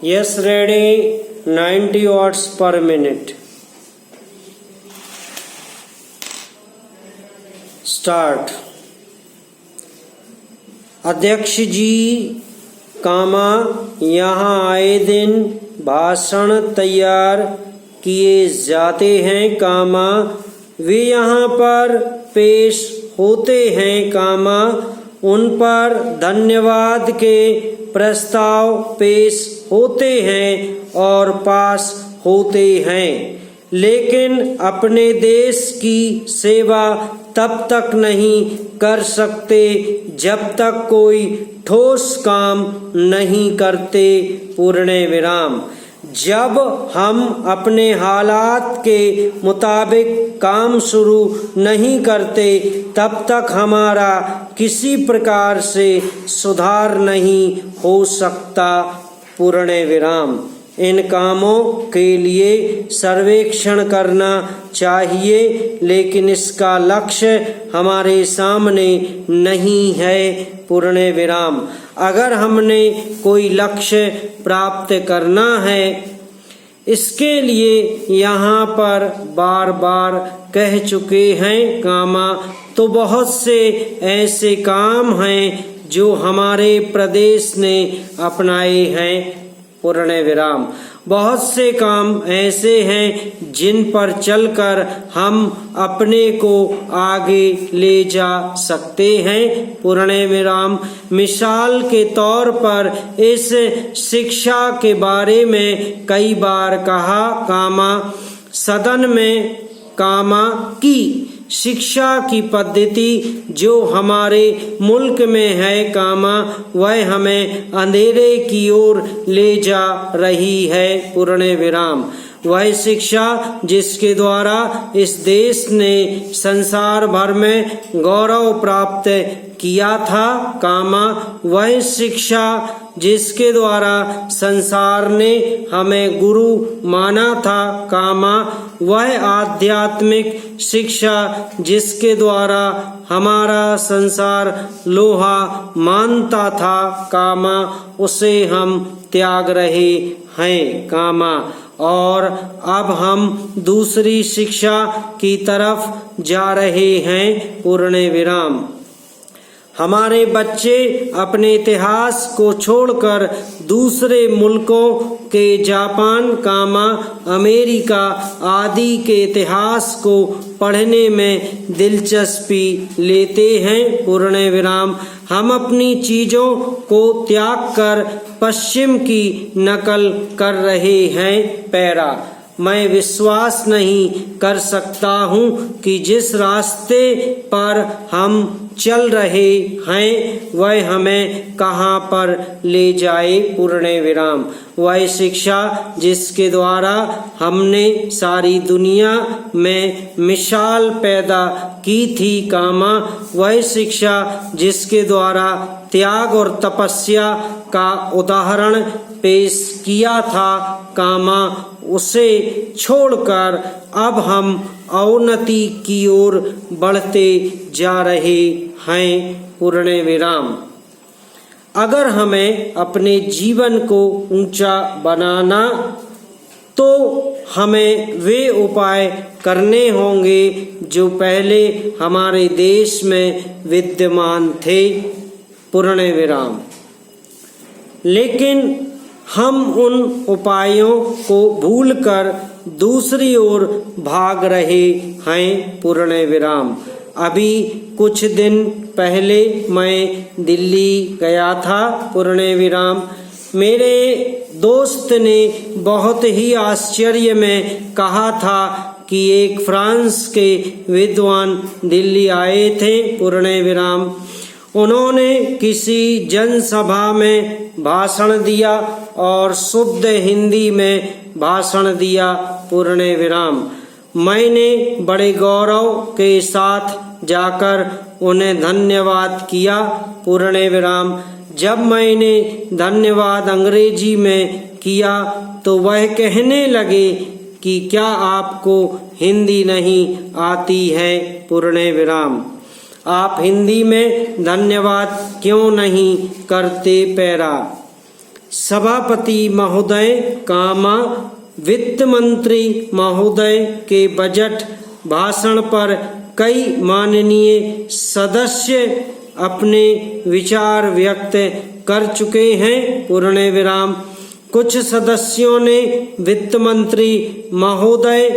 Yes, ready. 90 watts per minute. Start. अध्यक्ष जी कामा यहाँ आए दिन भाषण तैयार किए जाते हैं कामा, वे यहाँ पर पेश होते हैं कामा, उन पर धन्यवाद के प्रस्ताव पेश होते हैं और पास होते हैं, लेकिन अपने देश की सेवा तब तक नहीं कर सकते जब तक कोई ठोस काम नहीं करते। पूर्ण विराम। जब हम अपने हालात के मुताबिक काम शुरू नहीं करते तब तक हमारा किसी प्रकार से सुधार नहीं हो सकता। पूर्ण विराम। इन कामों के लिए सर्वेक्षण करना चाहिए, लेकिन इसका लक्ष्य हमारे सामने नहीं है। पूर्ण विराम। अगर हमने कोई लक्ष्य प्राप्त करना है, इसके लिए यहाँ पर बार बार कह चुके हैं कामा, तो बहुत से ऐसे काम हैं जो हमारे प्रदेश ने अपनाए हैं। पूर्ण विराम। बहुत से काम ऐसे हैं जिन पर चलकर हम अपने को आगे ले जा सकते हैं। पूर्ण विराम। मिसाल के तौर पर इस शिक्षा के बारे में कई बार कहा कामा, सदन में कामा की शिक्षा की पद्धति जो हमारे मुल्क में है कामा, वह हमें अंधेरे की ओर ले जा रही है। पूर्ण विराम। वह शिक्षा जिसके द्वारा इस देश ने संसार भर में गौरव प्राप्त किया था कामा, वह शिक्षा जिसके द्वारा संसार ने हमें गुरु माना था कामा, वह आध्यात्मिक शिक्षा जिसके द्वारा हमारा संसार लोहा मानता था कामा, उसे हम त्याग रहे हैं कामा, और अब हम दूसरी शिक्षा की तरफ जा रहे हैं। पूर्ण विराम। हमारे बच्चे अपने इतिहास को छोड़कर दूसरे मुल्कों के जापान कामा, अमेरिका आदि के इतिहास को पढ़ने में दिलचस्पी लेते हैं। पूर्ण विराम। हम अपनी चीजों को त्याग कर पश्चिम की नकल कर रहे हैं। पैरा। मैं विश्वास नहीं कर सकता हूँ कि जिस रास्ते पर हम चल रहे हैं वह हमें कहाँ पर ले जाए। पूर्ण विराम। वह शिक्षा जिसके द्वारा हमने सारी दुनिया में मिसाल पैदा की थी कामा, वह शिक्षा जिसके द्वारा त्याग और तपस्या का उदाहरण पेश किया था कामा, उसे छोड़कर अब हम अवनति की ओर बढ़ते जा रहे हैं। पूर्ण विराम। अगर हमें अपने जीवन को ऊंचा बनाना तो हमें वे उपाय करने होंगे जो पहले हमारे देश में विद्यमान थे। पूर्ण विराम। लेकिन हम उन उपायों को भूलकर दूसरी ओर भाग रहे हैं। पूर्ण विराम। अभी कुछ दिन पहले मैं दिल्ली गया था। पूर्ण विराम। मेरे दोस्त ने बहुत ही आश्चर्य में कहा था कि एक फ्रांस के विद्वान दिल्ली आए थे। पूर्ण विराम। उन्होंने किसी जनसभा में भाषण दिया और शुद्ध हिंदी में भाषण दिया। पूर्ण विराम। मैंने बड़े गौरव के साथ जाकर उन्हें धन्यवाद किया। पूर्ण विराम। जब मैंने धन्यवाद अंग्रेजी में किया तो वह कहने लगे कि क्या आपको हिंदी नहीं आती है। पूर्ण विराम। आप हिंदी में धन्यवाद क्यों नहीं करते। पैरा। सभापति महोदय कामा वित्त मंत्री महोदय के बजट भाषण पर कई माननीय सदस्य अपने विचार व्यक्त कर चुके हैं। पूर्ण विराम। कुछ सदस्यों ने वित्त मंत्री महोदय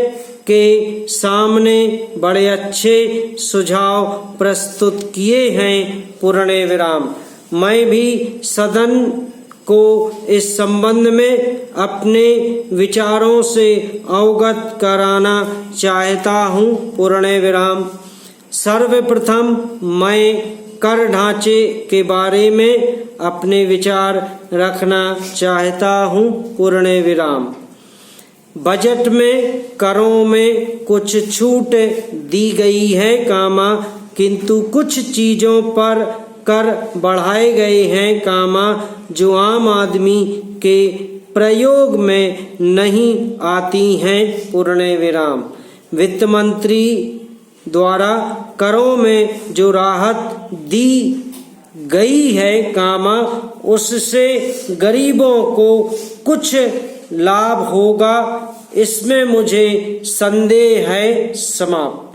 के सामने बड़े अच्छे सुझाव प्रस्तुत किए हैं। पूर्ण विराम। मैं भी सदन को इस संबंध में अपने विचारों से अवगत कराना चाहता हूँ। पूर्ण विराम। सर्वप्रथम मैं कर ढांचे के बारे में अपने विचार रखना चाहता हूँ। पूर्ण विराम। बजट में करों में कुछ छूट दी गई है कामा, किंतु कुछ चीजों पर कर बढ़ाए गए हैं कामा, जो आम आदमी के प्रयोग में नहीं आती हैं। पूर्ण विराम। वित्त मंत्री द्वारा करों में जो राहत दी गई है कामा, उससे गरीबों को कुछ लाभ होगा, इसमें मुझे संदेह है। समाप्त।